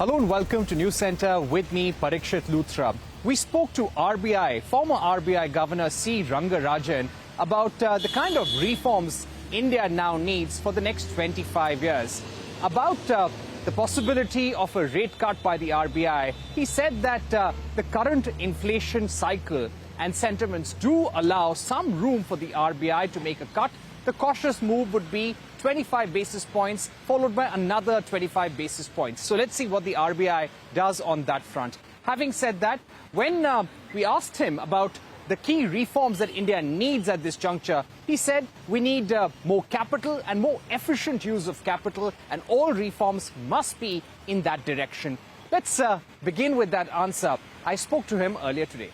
Hello and welcome to News Center with me, Parikshit Luthra. We spoke to former RBI Governor C. Rangarajan about the kind of reforms India now needs for the next 25 years. About the possibility of a rate cut by the RBI, he said that the current inflation cycle and sentiments do allow some room for the RBI to make a cut. The cautious move would be 25 basis points, followed by another 25 basis points. So let's see what the RBI does on that front. Having said that, when we asked him about the key reforms that India needs at this juncture, he said we need more capital and more efficient use of capital, and all reforms must be in that direction. Let's begin with that answer. I spoke to him earlier today.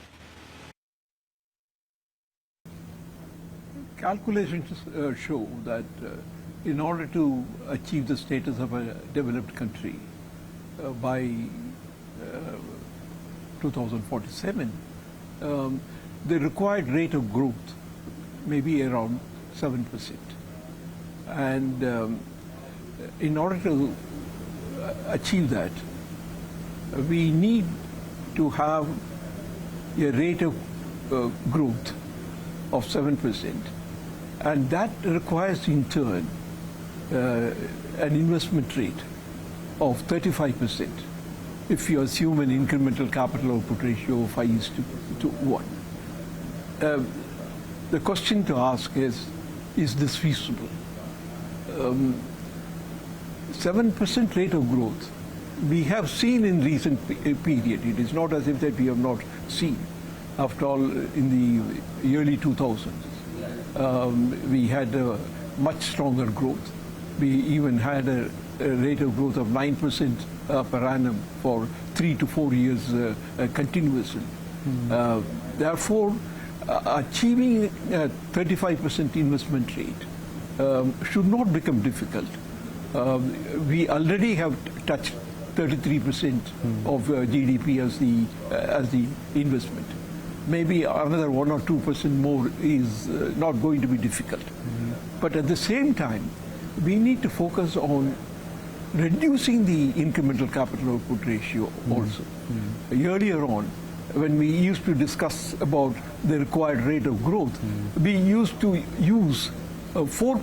Calculations show that in order to achieve the status of a developed country by 2047, the required rate of growth may be around 7%. And in order to achieve that, we need to have a rate of growth of 7%. And that requires, in turn, an investment rate of 35% if you assume an incremental capital output ratio of 5:1. The question to ask is this feasible? 7% rate of growth we have seen in recent period. It is not as if that we have not seen. After all, in the early 2000s, we had a much stronger growth. We even had a rate of growth of 9% per annum for 3 to 4 years continuously. Therefore, achieving a 35% investment rate should not become difficult. We already have touched 33% of GDP as the investment. Maybe another 1 or 2% more is not going to be difficult. But at the same time, we need to focus on reducing the incremental capital output ratio also. Earlier on, when we used to discuss about the required rate of growth, we used to use 4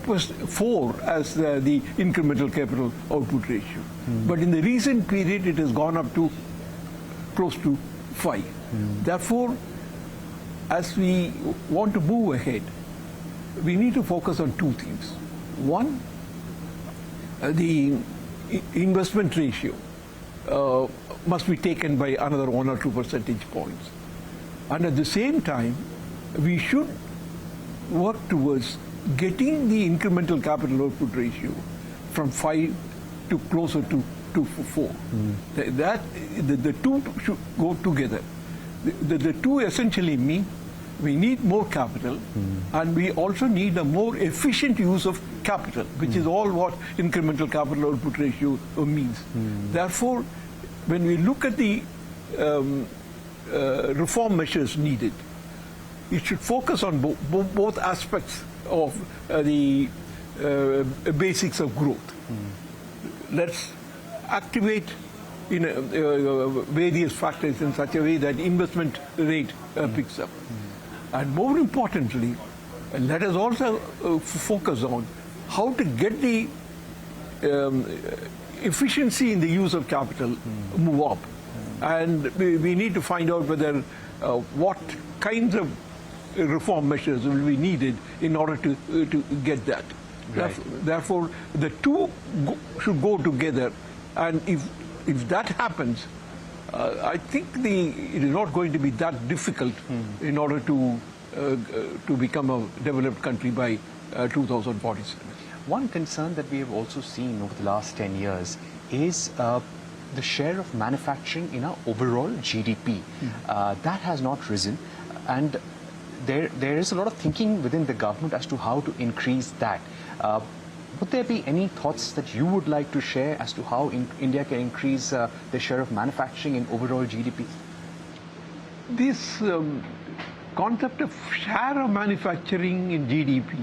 as the incremental capital output ratio. But in the recent period, it has gone up to close to 5. Therefore, as we want to move ahead, we need to focus on 2 things. One, the investment ratio must be taken by another 1 or 2 percentage points. And at the same time, we should work towards getting the incremental capital output ratio from 5 to closer to 4. The 2 should go together. The 2 essentially mean we need more capital, and we also need a more efficient use of capital, which is all what incremental capital output ratio means. Therefore, when we look at the reform measures needed, it should focus on both aspects of the basics of growth. Let's activate various factors in such a way that investment rate picks up. And more importantly, let us also focus on how to get the efficiency in the use of capital move up. And we need to find out whether what kinds of reform measures will be needed in order to get that. Right. Therefore, the 2 should go together, and if that happens, I think it is not going to be that difficult in order to become a developed country by 2047. One concern that we have also seen over the last 10 years is the share of manufacturing in our overall GDP. That has not risen, and there is a lot of thinking within the government as to how to increase that. Would there be any thoughts that you would like to share as to how India can increase the share of manufacturing in overall GDP? This concept of share of manufacturing in GDP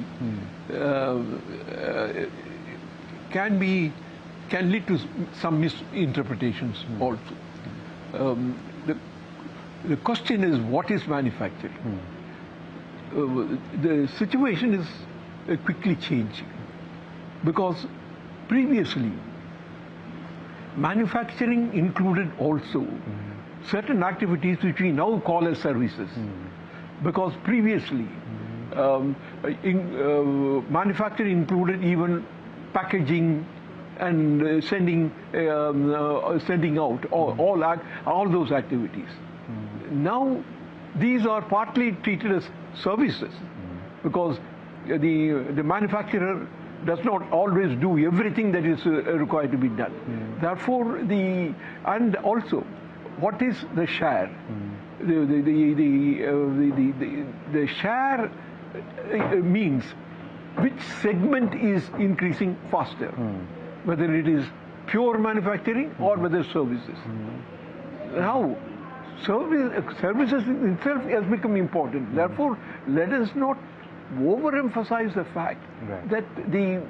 can can lead to some misinterpretations also. The question is, what is manufacturing? The situation is quickly changing, because previously manufacturing included also certain activities which we now call as services, because previously manufacturing included even packaging and sending out all those activities. Now these are partly treated as services, because the manufacturer does not always do everything that is required to be done. Therefore, and also, what is the share? The share means which segment is increasing faster, whether it is pure manufacturing or whether services. Now, services itself has become important. Therefore, let us not overemphasize the fact that the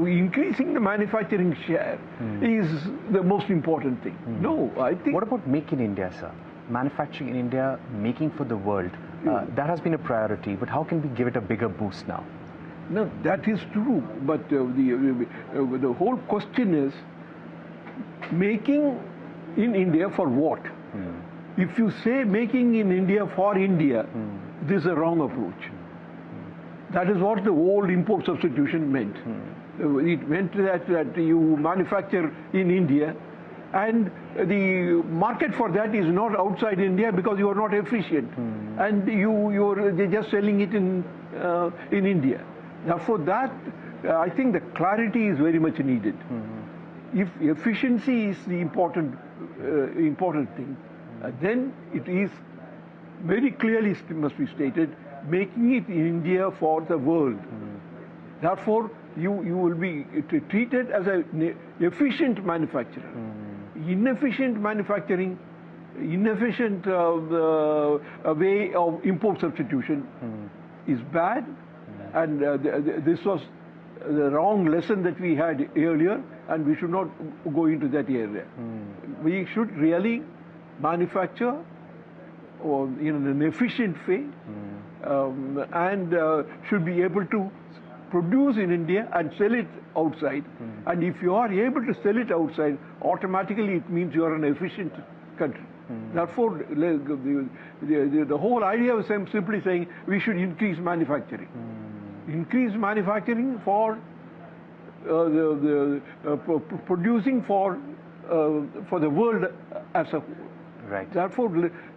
increasing the manufacturing share is the most important thing. No, I think... What about Make in India, sir? Manufacturing in India, making for the world, that has been a priority, but how can we give it a bigger boost now? No, that is true, but the whole question is making in India for what? If you say making in India for India, this is a wrong approach. That is what the old import substitution meant. It meant that you manufacture in India, and the market for that is not outside India because you are not efficient, and you're just selling it in India. Therefore, that I think the clarity is very much needed. If efficiency is the important thing, then it is very clearly must be stated, making it in India for the world. Therefore, you will be treated as an efficient manufacturer. Inefficient manufacturing, inefficient way of import substitution is bad, and this was the wrong lesson that we had earlier, and we should not go into that area. We should really manufacture in an efficient way, and should be able to produce in India and sell it outside. And if you are able to sell it outside, automatically it means you are an efficient country. Therefore, the whole idea was simply saying we should increase manufacturing. Increase manufacturing for producing for the world as a whole. Right. Therefore,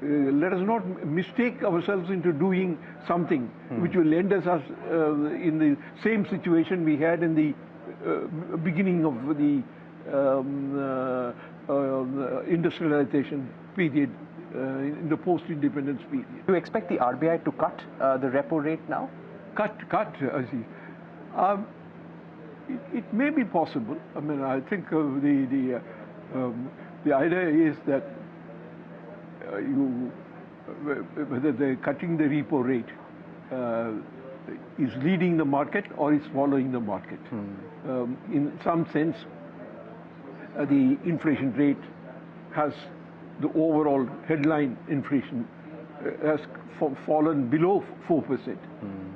let us not mistake ourselves into doing something which will end us in the same situation we had in the beginning of the industrialization period, in the post-independence period. Do you expect the RBI to cut the repo rate now? Cut, I see. It may be possible. I mean, I think the idea is that whether the cutting the repo rate is leading the market or is following the market. In some sense, the inflation rate has, the overall headline inflation has fallen below 4%.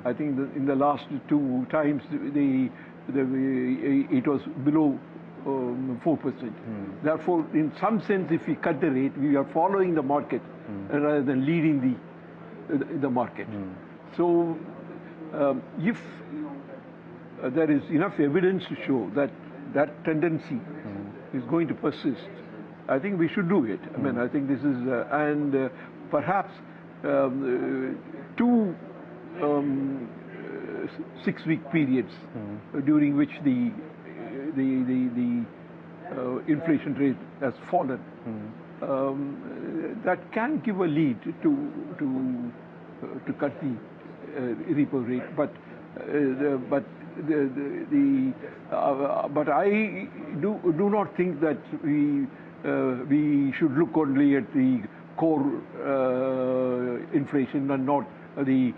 I think in the last two times it was below 4%. Therefore, in some sense, if we cut the rate, we are following the market rather than leading the market. So, if there is enough evidence to show that that tendency is going to persist, I think we should do it. I mean, I think this is, and perhaps 2 6-week periods during which the inflation rate has fallen, that can give a lead to cut the repo rate. But I do not think that we should look only at the core inflation and not the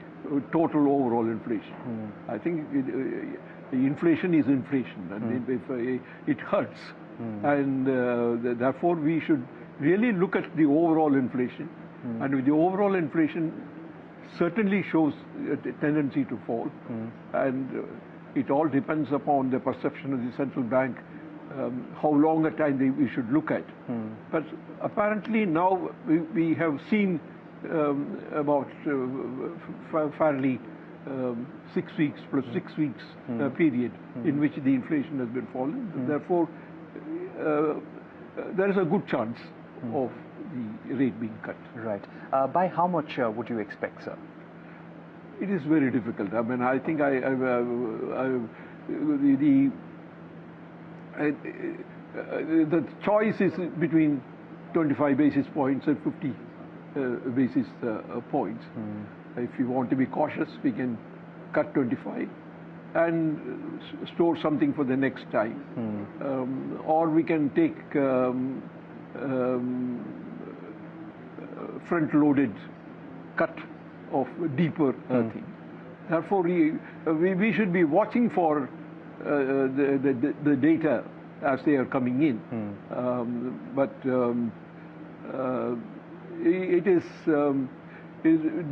total overall inflation. I think the inflation is inflation, and it hurts. And therefore, we should really look at the overall inflation. And with the overall inflation certainly shows a tendency to fall. And it all depends upon the perception of the central bank, how long a time we should look at. But apparently now we have seen about fairly 6 weeks plus 6 weeks period in which the inflation has been falling. Therefore, there is a good chance of the rate being cut. Right. By how much would you expect, sir? It is very difficult. I mean, I think the choice is between 25 basis points and 50 basis points. If you want to be cautious, we can cut 25 and store something for the next time. Or we can take front-loaded cut of deeper thing. Therefore, we should be watching for the data as they are coming in. But it is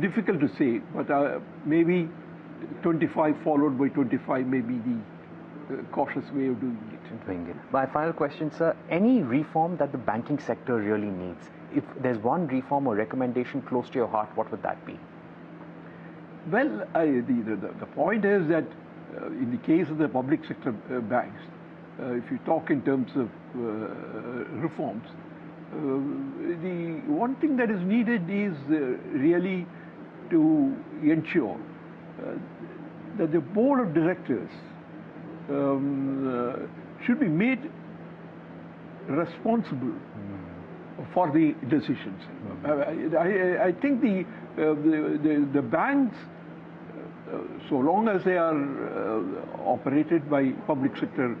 difficult to say, but maybe 25 followed by 25 may be the cautious way of doing it. My final question, sir, any reform that the banking sector really needs? If there's one reform or recommendation close to your heart, what would that be? Well, the point is that in the case of the public sector banks, if you talk in terms of reforms, the one thing that is needed is really to ensure that the board of directors should be made responsible for the decisions. I think the banks, so long as they are operated by public sector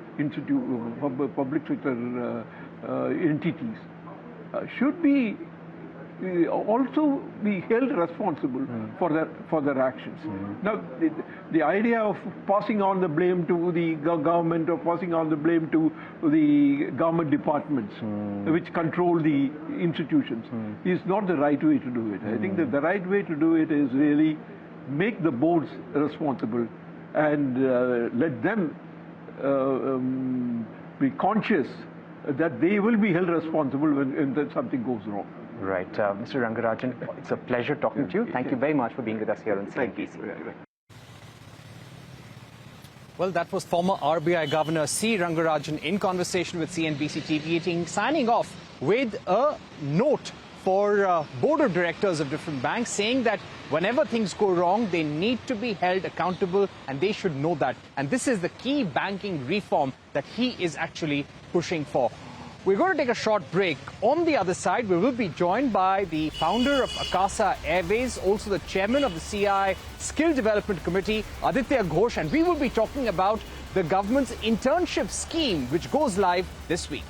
entities, should be also be held responsible for their actions. Now, the idea of passing on the blame to the government or passing on the blame to the government departments which control the institutions is not the right way to do it. I think that the right way to do it is really make the boards responsible and let them be conscious that they will be held responsible when something goes wrong. Right. Mr. Rangarajan, it's a pleasure talking to you. Thank you very much for being with us here on CNBC. Well, that was former RBI Governor C. Rangarajan in conversation with CNBC-TV18, signing off with a note for board of directors of different banks, saying that whenever things go wrong, they need to be held accountable and they should know that. And this is the key banking reform that he is actually pushing for. We're going to take a short break. On the other side, we will be joined by the founder of Akasa Airways, also the chairman of the CI Skill Development Committee, Aditya Ghosh, and we will be talking about the government's internship scheme, which goes live this week.